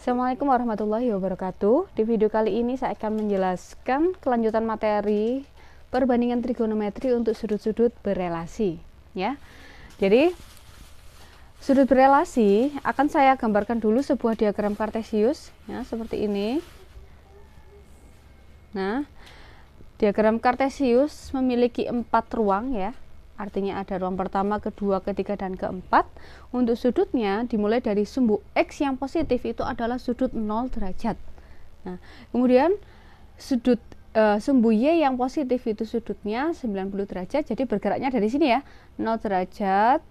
Assalamualaikum warahmatullahi wabarakatuh. Di video kali ini saya akan menjelaskan kelanjutan materi perbandingan trigonometri untuk sudut-sudut berelasi, ya. Jadi sudut berelasi akan saya gambarkan dulu sebuah diagram kartesius, ya, seperti ini. Nah, diagram kartesius memiliki 4 ruang, ya. Artinya ada ruang pertama, kedua, ketiga, dan keempat. Untuk sudutnya dimulai dari sumbu X yang positif itu adalah sudut 0 derajat. Nah, kemudian sudut sumbu Y yang positif itu sudutnya 90 derajat. Jadi bergeraknya dari sini ya, 0 derajat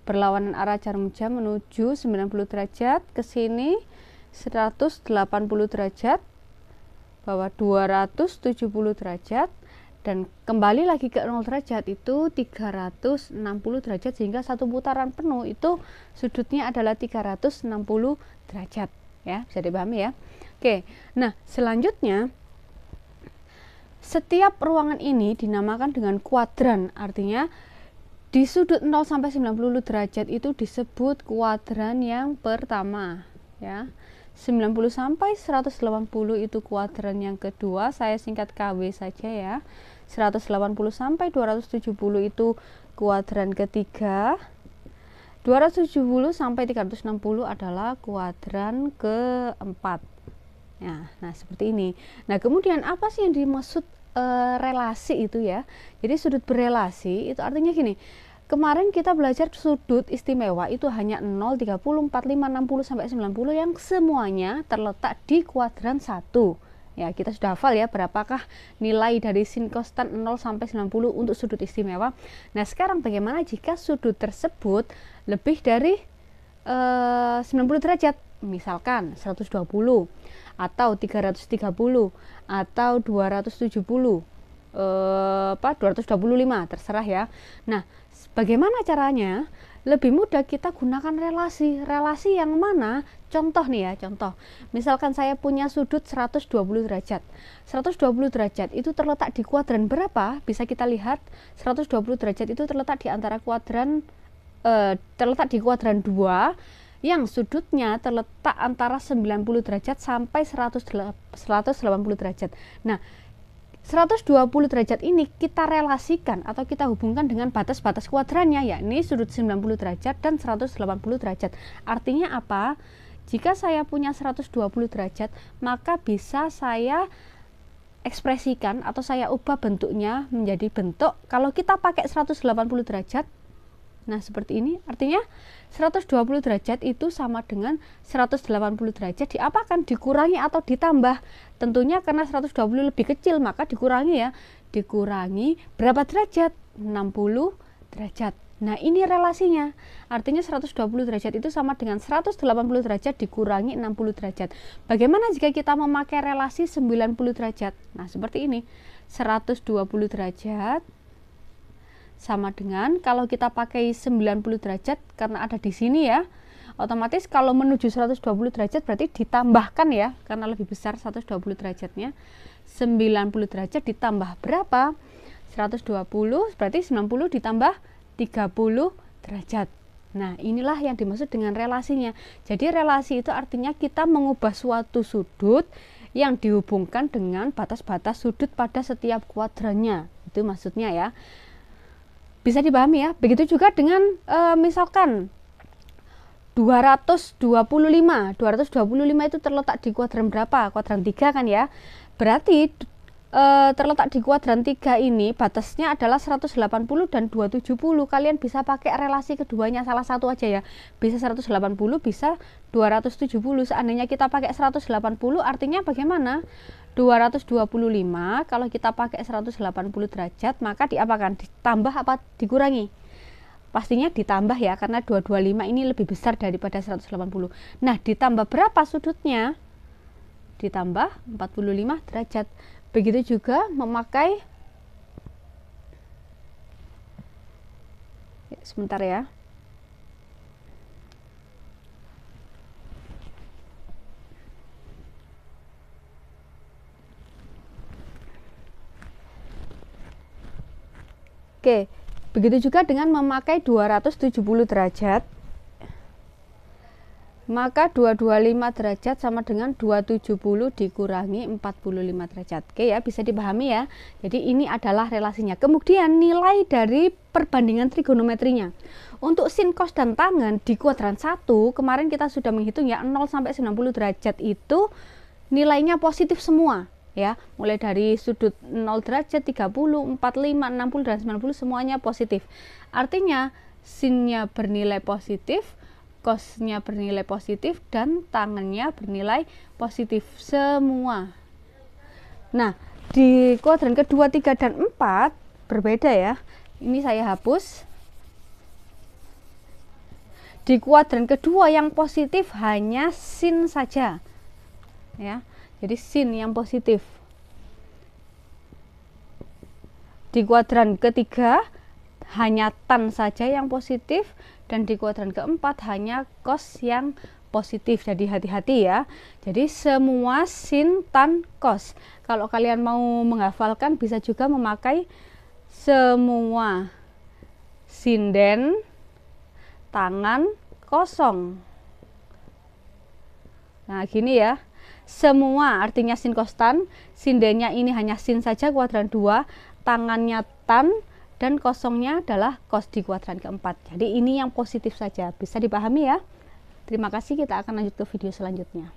berlawanan arah jarum jam menuju 90 derajat ke sini 180 derajat, bawah 270 derajat. Dan kembali lagi ke 0 derajat itu 360 derajat, sehingga satu putaran penuh itu sudutnya adalah 360 derajat, ya, bisa dipahami ya. Oke, nah selanjutnya setiap ruangan ini dinamakan dengan kuadran. Artinya di sudut 0 sampai 90 derajat itu disebut kuadran yang pertama, ya. 90 sampai 180 itu kuadran yang kedua, saya singkat KW saja ya. 180 sampai 270 itu kuadran ketiga. 270 sampai 360 adalah kuadran keempat. Ya, nah seperti ini. Nah, kemudian apa sih yang dimaksud relasi itu ya? Jadi sudut berelasi itu artinya gini. Kemarin kita belajar sudut istimewa itu hanya 0, 30, 45, 60 sampai 90 yang semuanya terletak di kuadran 1. Ya, kita sudah hafal ya berapakah nilai dari sin konstan 0 sampai 90 untuk sudut istimewa. Nah, sekarang bagaimana jika sudut tersebut lebih dari 90 derajat? Misalkan 120 atau 330 atau 270. 225 terserah ya. Nah, bagaimana caranya? Lebih mudah kita gunakan relasi. Relasi yang mana? Contoh nih ya, contoh. Misalkan saya punya sudut 120 derajat. 120 derajat itu terletak di kuadran berapa? Bisa kita lihat 120 derajat itu terletak di antara kuadran terletak di kuadran 2 yang sudutnya terletak antara 90 derajat sampai 180 derajat. Nah, 120 derajat ini kita relasikan atau kita hubungkan dengan batas-batas kuadrannya, yakni sudut 90 derajat dan 180 derajat. Artinya apa? Jika saya punya 120 derajat, maka bisa saya ekspresikan atau saya ubah bentuknya menjadi bentuk kalau kita pakai 180 derajat. Nah, seperti ini. Artinya 120 derajat itu sama dengan 180 derajat diapakan? Dikurangi atau ditambah. Tentunya karena 120 lebih kecil maka dikurangi ya. Dikurangi berapa derajat? 60 derajat. Nah, ini relasinya. Artinya 120 derajat itu sama dengan 180 derajat dikurangi 60 derajat. Bagaimana jika kita memakai relasi 90 derajat? Nah, seperti ini. 120 derajat sama dengan kalau kita pakai 90 derajat karena ada di sini ya, otomatis kalau menuju 120 derajat berarti ditambahkan ya, karena lebih besar 120 derajatnya. 90 derajat ditambah berapa? 120 berarti 90 ditambah 30 derajat. Nah, inilah yang dimaksud dengan relasinya. Jadi relasi itu artinya kita mengubah suatu sudut yang dihubungkan dengan batas-batas sudut pada setiap kuadrannya. Itu maksudnya ya. Bisa dipahami ya. Begitu juga dengan misalkan 225 itu terletak di kuadran berapa? Kuadran 3 kan ya. Berarti terletak di kuadran 3 ini batasnya adalah 180 dan 270. Kalian bisa pakai relasi keduanya, salah satu aja ya. Bisa 180, bisa 270. Seandainya kita pakai 180 artinya bagaimana? 225 kalau kita pakai 180 derajat maka diapakan? Ditambah apa dikurangi? Pastinya ditambah ya, karena 225 ini lebih besar daripada 180. Nah, ditambah berapa sudutnya? Ditambah 45 derajat. Begitu juga memakai sebentar ya. Oke, begitu juga dengan memakai 270 derajat. Maka 225 derajat sama dengan 270 dikurangi 45 derajat. Oke ya, bisa dipahami ya. Jadi ini adalah relasinya. Kemudian nilai dari perbandingan trigonometrinya. Untuk sin, cos, dan tangen di kuadran 1, kemarin kita sudah menghitung ya, 0 sampai 90 derajat itu nilainya positif semua. Ya, mulai dari sudut 0 derajat, 30, 45, 60, dan 90 semuanya positif. Artinya sinnya bernilai positif, cosnya bernilai positif, dan tangennya bernilai positif semua. Nah, di kuadran kedua, 3, dan 4 berbeda ya. Ini saya hapus. Di kuadran kedua yang positif hanya sin saja. Ya. Jadi sin yang positif. Di kuadran ketiga hanya tan saja yang positif, dan di kuadran keempat hanya cos yang positif. Jadi hati-hati ya. Jadi semua sin, tan, cos. Kalau kalian mau menghafalkan bisa juga memakai semua sinden tangan kosong. Nah gini ya, semua artinya sin, cos, tan. Sindennya ini hanya sin saja kuadran 2, tangannya tan, dan kosongnya adalah cos di kuadran keempat. Jadi ini yang positif saja, bisa dipahami ya. Terima kasih, kita akan lanjut ke video selanjutnya.